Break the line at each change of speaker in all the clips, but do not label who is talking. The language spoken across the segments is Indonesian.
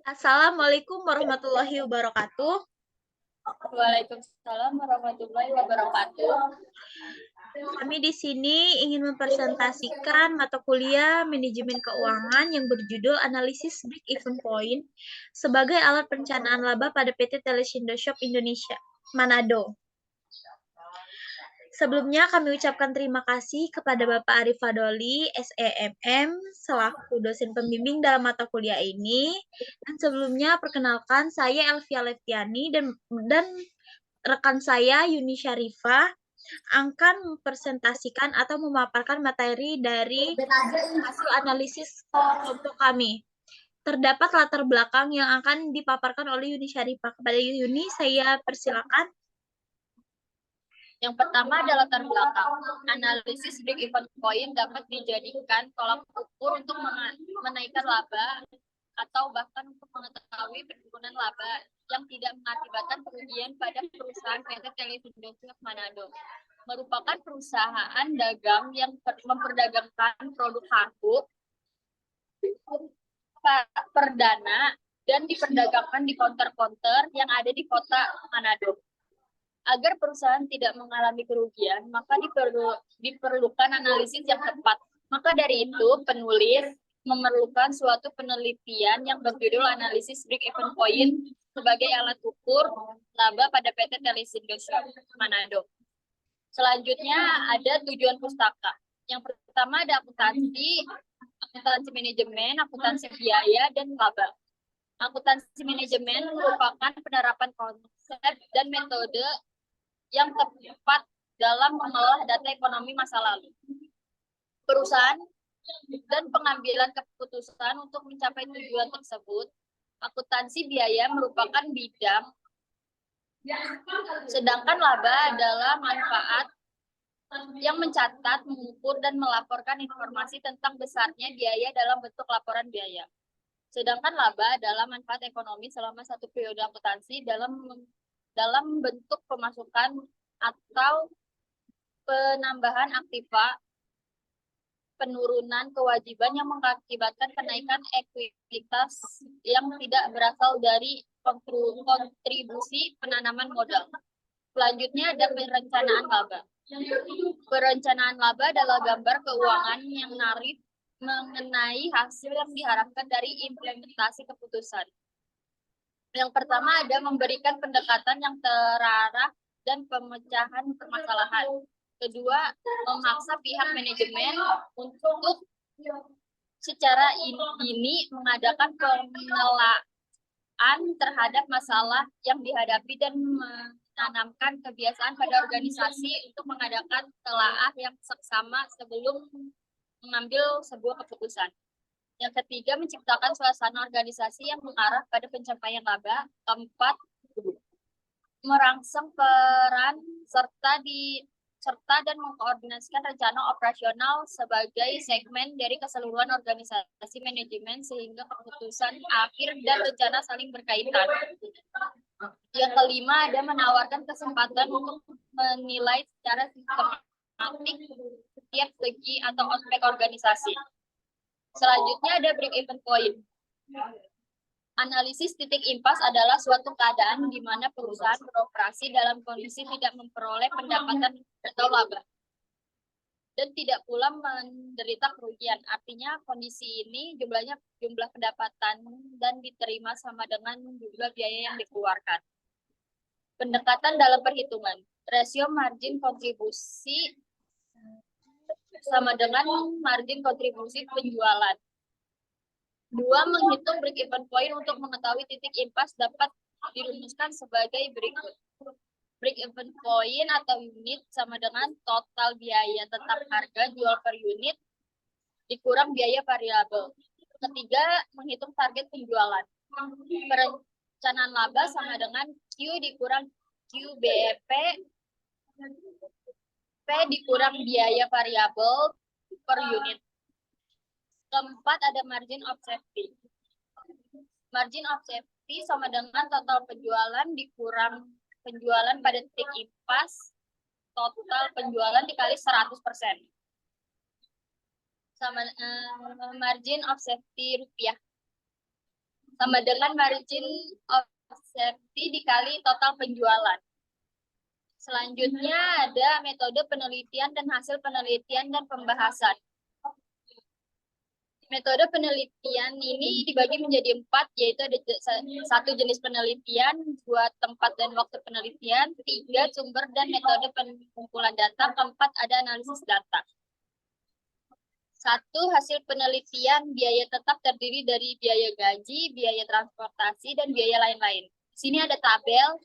Assalamualaikum warahmatullahi wabarakatuh.
Waalaikumsalam warahmatullahi wabarakatuh.
Kami di sini ingin mempresentasikan mata kuliah Manajemen Keuangan yang berjudul Analisis Break-Even Point sebagai alat perencanaan laba pada PT Telesindo Shop Indonesia, Manado. Sebelumnya kami ucapkan terima kasih kepada Bapak Arif Fadoli, SEMM, selaku dosen pembimbing dalam mata kuliah ini. Dan sebelumnya perkenalkan saya Elvia Leftiani dan rekan saya Yuni Syarifah akan mempresentasikan atau memaparkan materi dari hasil analisis kelompok kami. Terdapat latar belakang yang akan dipaparkan oleh Yuni Syarifah. Kepada Yuni, saya persilakan.
Yang pertama adalah latar belakang. Analisis break-even point dapat dijadikan tolak ukur untuk menaikkan laba atau bahkan untuk mengetahui penurunan laba yang tidak mengakibatkan kerugian pada perusahaan PT Telesindo Manado. Merupakan perusahaan dagang yang memperdagangkan produk hardbook perdana dan diperdagangkan di counter-counter yang ada di kota Manado. Agar perusahaan tidak mengalami kerugian, maka diperlukan analisis yang tepat. Maka dari itu, penulis memerlukan suatu penelitian yang berjudul analisis break-even point sebagai alat ukur laba pada PT Telesindo Manado. Selanjutnya ada tujuan pustaka. Yang pertama ada akuntansi manajemen, akuntansi biaya, dan laba. Akuntansi manajemen merupakan penerapan konsep dan metode yang tepat dalam mengolah data ekonomi masa lalu perusahaan dan pengambilan keputusan untuk mencapai tujuan tersebut. Akuntansi biaya merupakan bidang, sedangkan laba adalah manfaat yang mencatat, mengukur, dan melaporkan informasi tentang besarnya biaya dalam bentuk laporan biaya. Sedangkan laba adalah manfaat ekonomi selama satu periode akuntansi dalam bentuk pemasukan atau penambahan aktiva, penurunan kewajiban yang mengakibatkan kenaikan ekuitas yang tidak berasal dari kontribusi penanaman modal. Selanjutnya ada perencanaan laba. Perencanaan laba adalah gambar keuangan yang narif mengenai hasil yang diharapkan dari implementasi keputusan. Yang pertama ada memberikan pendekatan yang terarah dan pemecahan permasalahan. Kedua, memaksa pihak manajemen untuk secara ini mengadakan pemelaan terhadap masalah yang dihadapi dan menanamkan kebiasaan pada organisasi untuk mengadakan telaah yang seksama sebelum mengambil sebuah keputusan. Yang ketiga, menciptakan suasana organisasi yang mengarah pada pencapaian laba. Keempat, merangsang peran serta dan mengkoordinasikan rencana operasional sebagai segmen dari keseluruhan organisasi manajemen sehingga keputusan akhir dan rencana saling berkaitan. Yang kelima, ada menawarkan kesempatan untuk menilai secara sistematik setiap segi atau aspek organisasi. Selanjutnya ada break-even point. Analisis titik impas adalah suatu keadaan di mana perusahaan beroperasi dalam kondisi tidak memperoleh pendapatan atau laba dan tidak pula menderita kerugian. Artinya kondisi ini jumlah pendapatan dan diterima sama dengan jumlah biaya yang dikeluarkan. Pendekatan dalam perhitungan. Rasio margin kontribusi sama dengan margin kontribusi penjualan. Dua, menghitung break-even point untuk mengetahui titik impas dapat dirumuskan sebagai berikut. Break-even point atau unit sama dengan total biaya tetap harga jual per unit dikurang biaya variabel. Ketiga, menghitung target penjualan. Perencanaan laba sama dengan Q dikurang QBEP P dikurang biaya variabel per unit. Keempat, ada margin of safety. Margin of safety sama dengan total penjualan dikurang penjualan pada titik impas, total penjualan dikali 100%. sama margin of safety rupiah sama dengan margin of safety dikali total penjualan. Selanjutnya ada metode penelitian dan hasil penelitian dan pembahasan. Metode penelitian ini dibagi menjadi 4, yaitu ada 1 jenis penelitian, 2 tempat dan waktu penelitian, 3 sumber dan metode pengumpulan data, 4 ada analisis data. 1. Hasil penelitian biaya tetap terdiri dari biaya gaji, biaya transportasi, dan biaya lain-lain. Di sini ada tabel.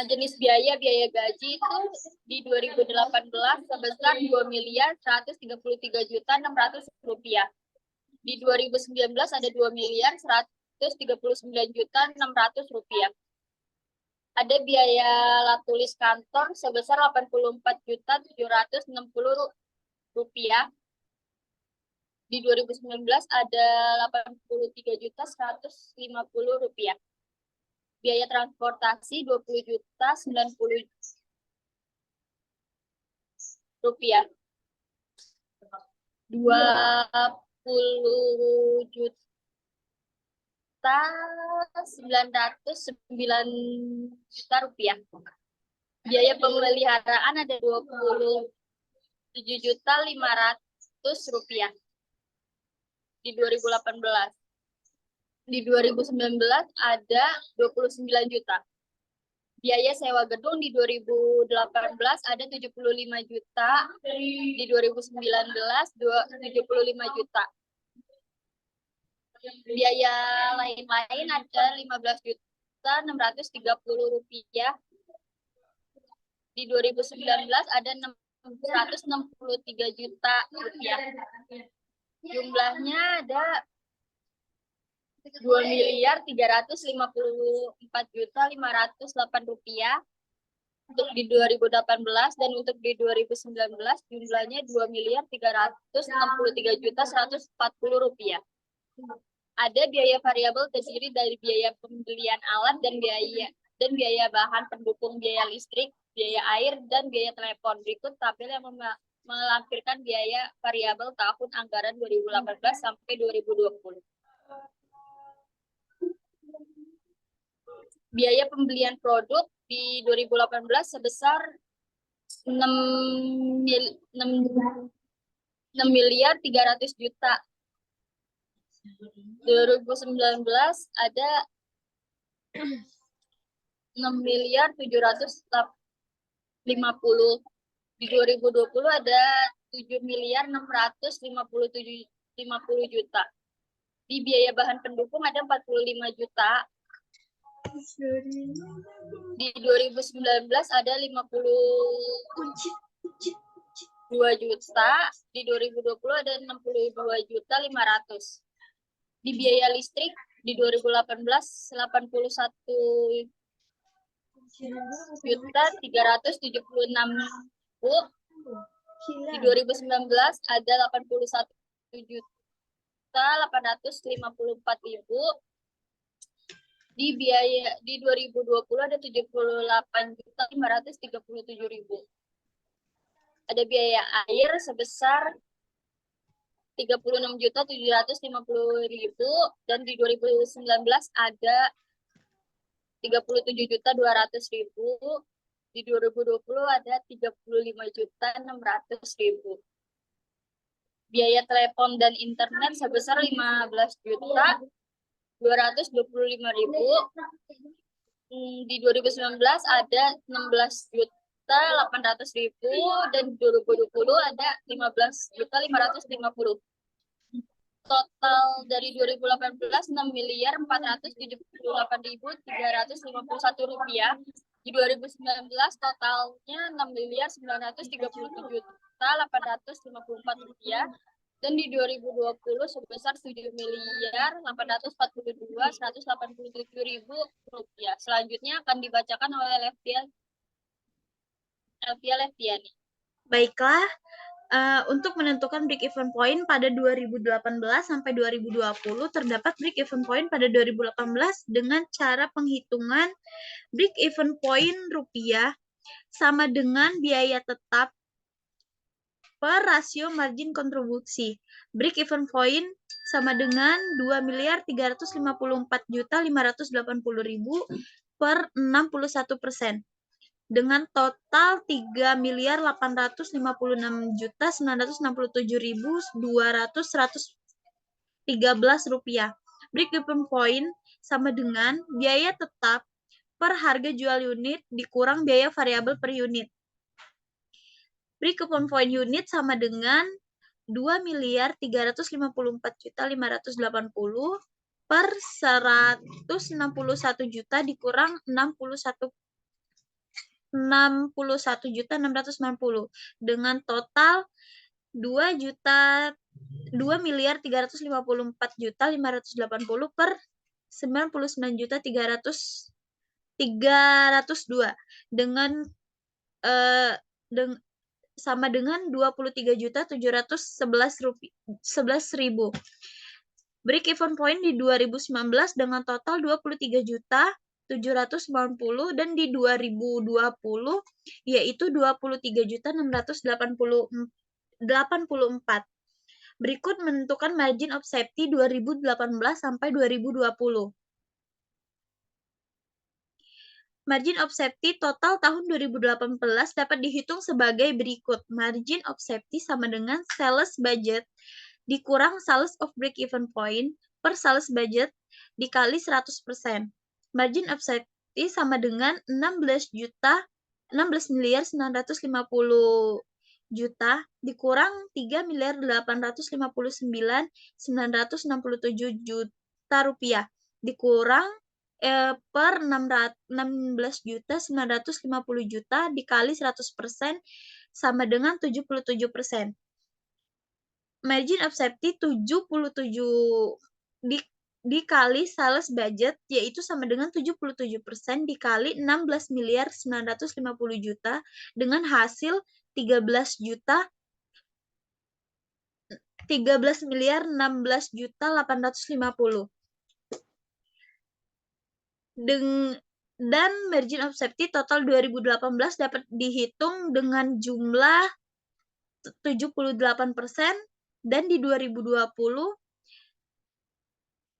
Jenis biaya gaji itu di 2018 sebesar 2.133.600.000 rupiah. Di 2019 ada 2.139.600.000 rupiah. Ada biaya alat tulis kantor sebesar 84.760.000 rupiah. Di 2019 ada 83.150.000 rupiah. Biaya transportasi 20.090.000 rupiah. 20.909.000 rupiah. Biaya pemeliharaan ada 27.500.000 rupiah di 2018. Di 2019 ada 29 juta. Biaya sewa gedung di 2018 ada 75 juta. Di 2019 75 juta. Biaya lain-lain ada 15.630.000 rupiah. Di 2019 ada 163 juta rupiah. Jumlahnya ada 2.354.508 rupiah untuk di 2018, dan untuk di 2019 jumlahnya 2.363.140 rupiah. Ada biaya variabel terdiri dari biaya pembelian alat dan biaya bahan pendukung, biaya listrik, biaya air, dan biaya telepon. Berikut tabel yang melampirkan biaya variabel tahun anggaran 2018 sampai 2020. Biaya pembelian produk di 2018 sebesar 6.300.000.000. 2019 ada 6.750.000. Di 2020 ada 7.650.000. Di biaya bahan pendukung ada 45 juta. Di 2019 ada 52 juta. Di 2020 ada 62.500.000. Di biaya listrik di 2018 81.376.000. Di 2019 ada 81.854.000. Di 2020 ada 78.537.000. Ada biaya air sebesar 36.750.000, dan di 2019 ada 37.200.000. Di 2020 ada 35.600.000. Biaya telepon dan internet sebesar 15.225.000. Di 2019 ada 16.800.000, dan di 2020 ada 15.550.000. Total dari 2018 6.478.351 rupiah. Di 2019 totalnya 6.937.854 rupiah. Dan di 2020 sebesar 7.842.187.000 rupiah. Selanjutnya akan dibacakan oleh Elvia Leftiani.
Baiklah, untuk menentukan break even point pada 2018 sampai 2020, terdapat break even point pada 2018 dengan cara penghitungan break even point rupiah sama dengan biaya tetap per rasio margin kontribusi. Break even point sama dengan 2.354.580.000 per 61%. Dengan total 3.856.967.113 rupiah. Break even point sama dengan biaya tetap per harga jual unit dikurang biaya variabel per unit. Break even point unit sama dengan 2.354.580 per 161 juta dikurang 61.690 dengan total 2.354.580 per 99.302 dengan sama dengan 23.711.000. Break even point di 2019 dengan total 23.790 dan di 2020 yaitu 23.684. Berikut menentukan margin of safety 2018 sampai 2020. Margin of safety total tahun 2018 dapat dihitung sebagai berikut. Margin of safety sama dengan sales budget dikurang sales of break even point per sales budget dikali 100%. Margin of safety sama dengan 16.950.000 dikurang 3.859.967 rupiah dikurang per 16.950.000 dikali 100% sama dengan 77%. Margin of safety 77 dikali sales budget yaitu sama dengan 77% dikali 16.950.000 dengan hasil 13.016.850. Dan margin of safety total 2018 dapat dihitung dengan jumlah 78% dan di 2020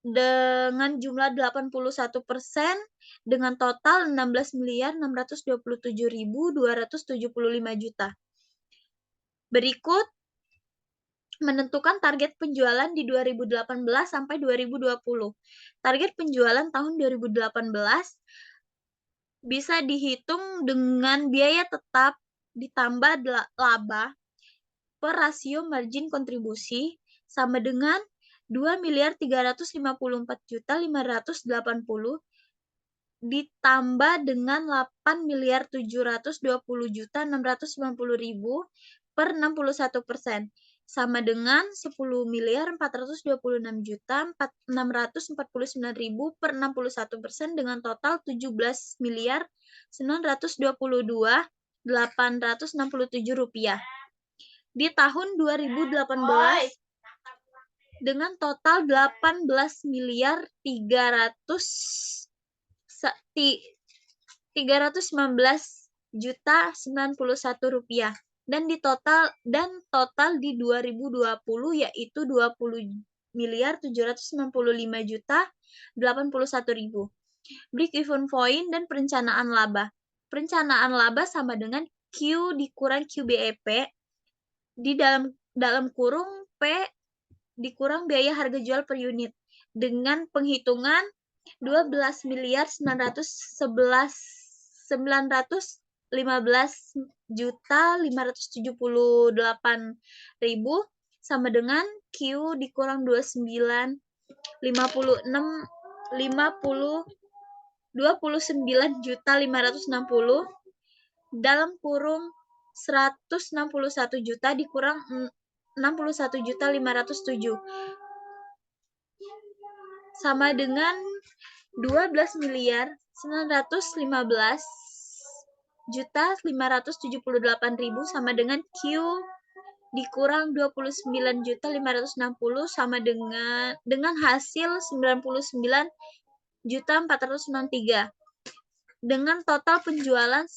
dengan jumlah 81% dengan total 16.627.275 juta. Berikut menentukan target penjualan di 2018 sampai 2020. Target penjualan tahun 2018 bisa dihitung dengan biaya tetap ditambah laba per rasio margin kontribusi sama dengan 2.354.580 ditambah dengan 8.720.690.000 per 61% sama dengan 10.426.649.000 per 61% dengan total 17.922.867 rupiah. Di tahun 2018 dengan total 18.319.091 rupiah dan total di 2020 yaitu 20.795.081.000. Break even point dan perencanaan laba. Perencanaan laba sama dengan Q dikurang QBEP di dalam kurung P dikurang biaya harga jual per unit dengan penghitungan 12.915.578.000 sama dengan Q dikurang 29.560 dalam kurung 161 juta dikurang 61.507 sama dengan 12.915.578.000 sama dengan Q dikurang 29.560 sama dengan hasil 99.493 dengan total penjualan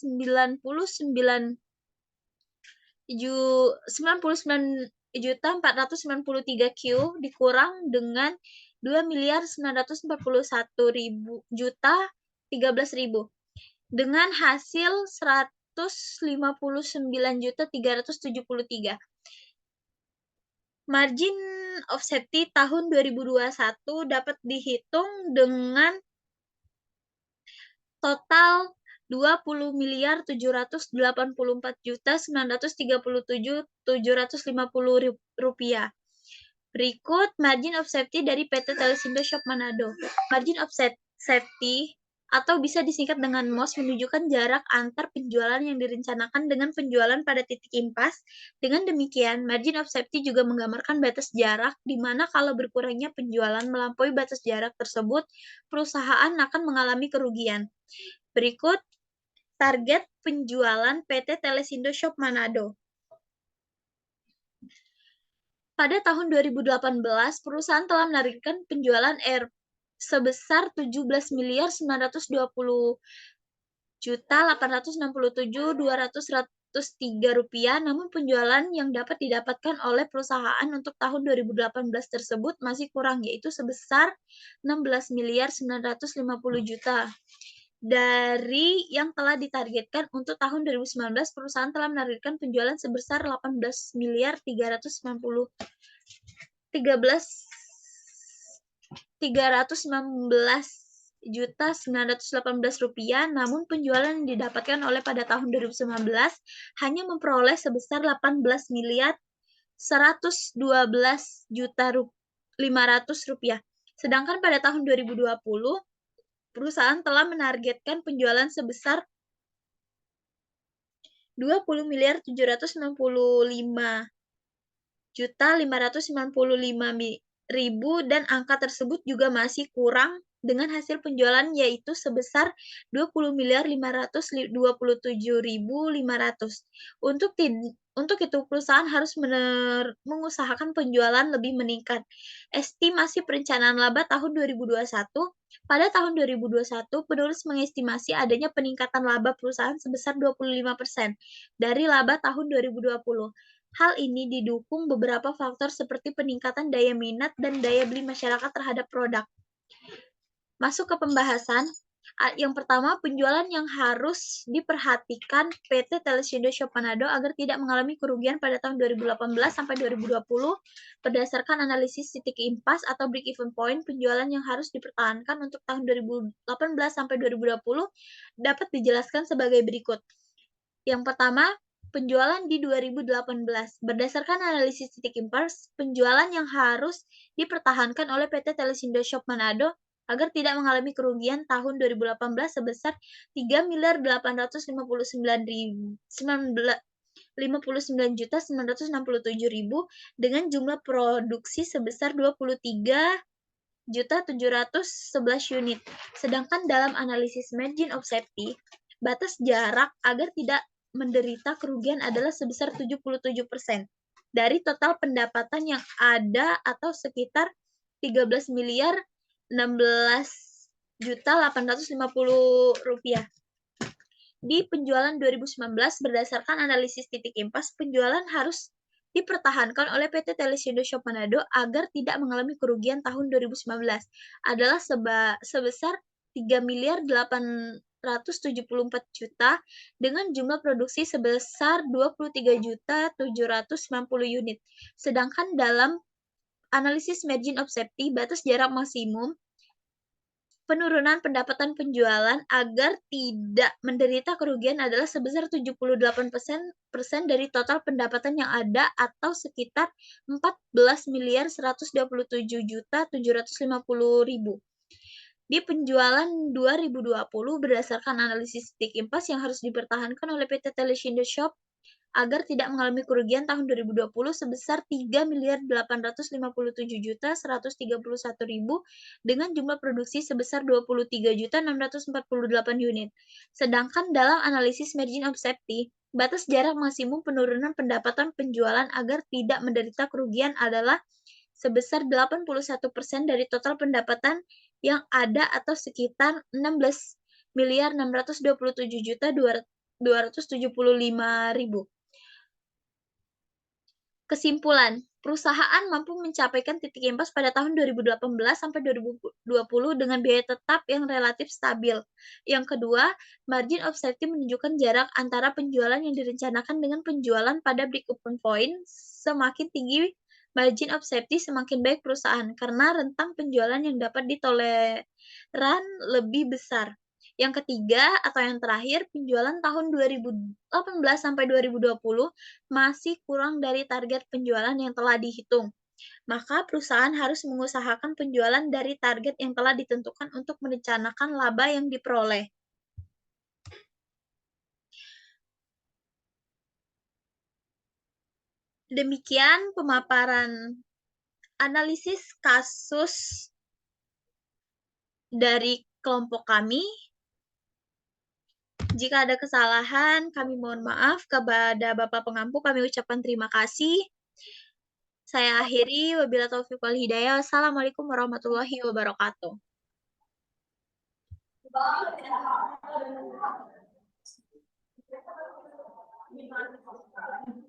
99.493 Q dikurang dengan 2.941.000.013.000 dengan hasil 159.373. Margin of safety tahun 2021 dapat dihitung dengan total 20.784.937.750 rupiah. Berikut margin of safety dari PT Telesindo Shop Manado. Margin of safety atau bisa disingkat dengan MOS menunjukkan jarak antar penjualan yang direncanakan dengan penjualan pada titik impas. Dengan demikian, margin of safety juga menggambarkan batas jarak di mana kalau berkurangnya penjualan melampaui batas jarak tersebut, perusahaan akan mengalami kerugian. Berikut target penjualan PT Telesindo Shop Manado. Pada tahun 2018, perusahaan telah menargetkan penjualan sebesar 17.920.867.203 rupiah, namun penjualan yang dapat didapatkan oleh perusahaan untuk tahun 2018 tersebut masih kurang, yaitu sebesar 16.950 juta. Dari yang telah ditargetkan untuk tahun 2019, perusahaan telah menargetkan penjualan sebesar 319.918 rupiah, namun penjualan yang didapatkan oleh pada tahun 2019 hanya memperoleh sebesar 18.112.500 rupiah. Sedangkan pada tahun 2020 perusahaan telah menargetkan penjualan sebesar 20.765.595.000 dan angka tersebut juga masih kurang dengan hasil penjualan yaitu sebesar 20.527.500. Untuk itu perusahaan harus mengusahakan penjualan lebih meningkat. Estimasi perencanaan laba tahun 2021. Pada tahun 2021, penulis mengestimasi adanya peningkatan laba perusahaan sebesar 25% dari laba tahun 2020. Hal ini didukung beberapa faktor seperti peningkatan daya minat dan daya beli masyarakat terhadap produk. Masuk ke pembahasan. Yang pertama, penjualan yang harus diperhatikan PT Telesindo Shop Manado agar tidak mengalami kerugian pada tahun 2018 sampai 2020 berdasarkan analisis titik impas atau break-even point. Penjualan yang harus dipertahankan untuk tahun 2018 sampai 2020 dapat dijelaskan sebagai berikut. Yang pertama, penjualan di 2018. Berdasarkan analisis titik impas, penjualan yang harus dipertahankan oleh PT Telesindo Shop Manado agar tidak mengalami kerugian tahun 2018 sebesar 3.859.967.000 dengan jumlah produksi sebesar 23.711 unit. Sedangkan dalam analisis margin of safety, batas jarak agar tidak menderita kerugian adalah sebesar 77% dari total pendapatan yang ada atau sekitar 13.016.850 rupiah. Di penjualan 2019 berdasarkan analisis titik impas, penjualan harus dipertahankan oleh PT Telesindo Shop Manado agar tidak mengalami kerugian tahun 2019 adalah sebesar 3.874 juta dengan jumlah produksi sebesar 23.790 unit. Sedangkan dalam analisis margin of safety, batas jarak maksimum penurunan pendapatan penjualan agar tidak menderita kerugian adalah sebesar 78% dari total pendapatan yang ada atau sekitar 14.127.750.000. Di penjualan 2020 berdasarkan analisis titik impas yang harus dipertahankan oleh PT Telesindo Shop agar tidak mengalami kerugian tahun 2020 sebesar 3.857.131.000 dengan jumlah produksi sebesar 23.648 unit. Sedangkan dalam analisis margin of safety, batas jarak maksimum penurunan pendapatan penjualan agar tidak menderita kerugian adalah sebesar 81% dari total pendapatan yang ada atau sekitar 16.627.275.000. Kesimpulan, perusahaan mampu mencapaikan titik impas pada tahun 2018 sampai 2020 dengan biaya tetap yang relatif stabil. Yang kedua, margin of safety menunjukkan jarak antara penjualan yang direncanakan dengan penjualan pada break-even point. Semakin tinggi margin of safety, semakin baik perusahaan karena rentang penjualan yang dapat ditoleran lebih besar. Yang ketiga atau yang terakhir, penjualan tahun 2018 sampai 2020 masih kurang dari target penjualan yang telah dihitung. Maka perusahaan harus mengusahakan penjualan dari target yang telah ditentukan untuk merencanakan laba yang diperoleh. Demikian pemaparan analisis kasus dari kelompok kami. Jika ada kesalahan, kami mohon maaf. Kepada Bapak Pengampu, kami ucapkan terima kasih. Saya akhiri. Wabillahi taufiq wal hidayah. Assalamualaikum warahmatullahi wabarakatuh.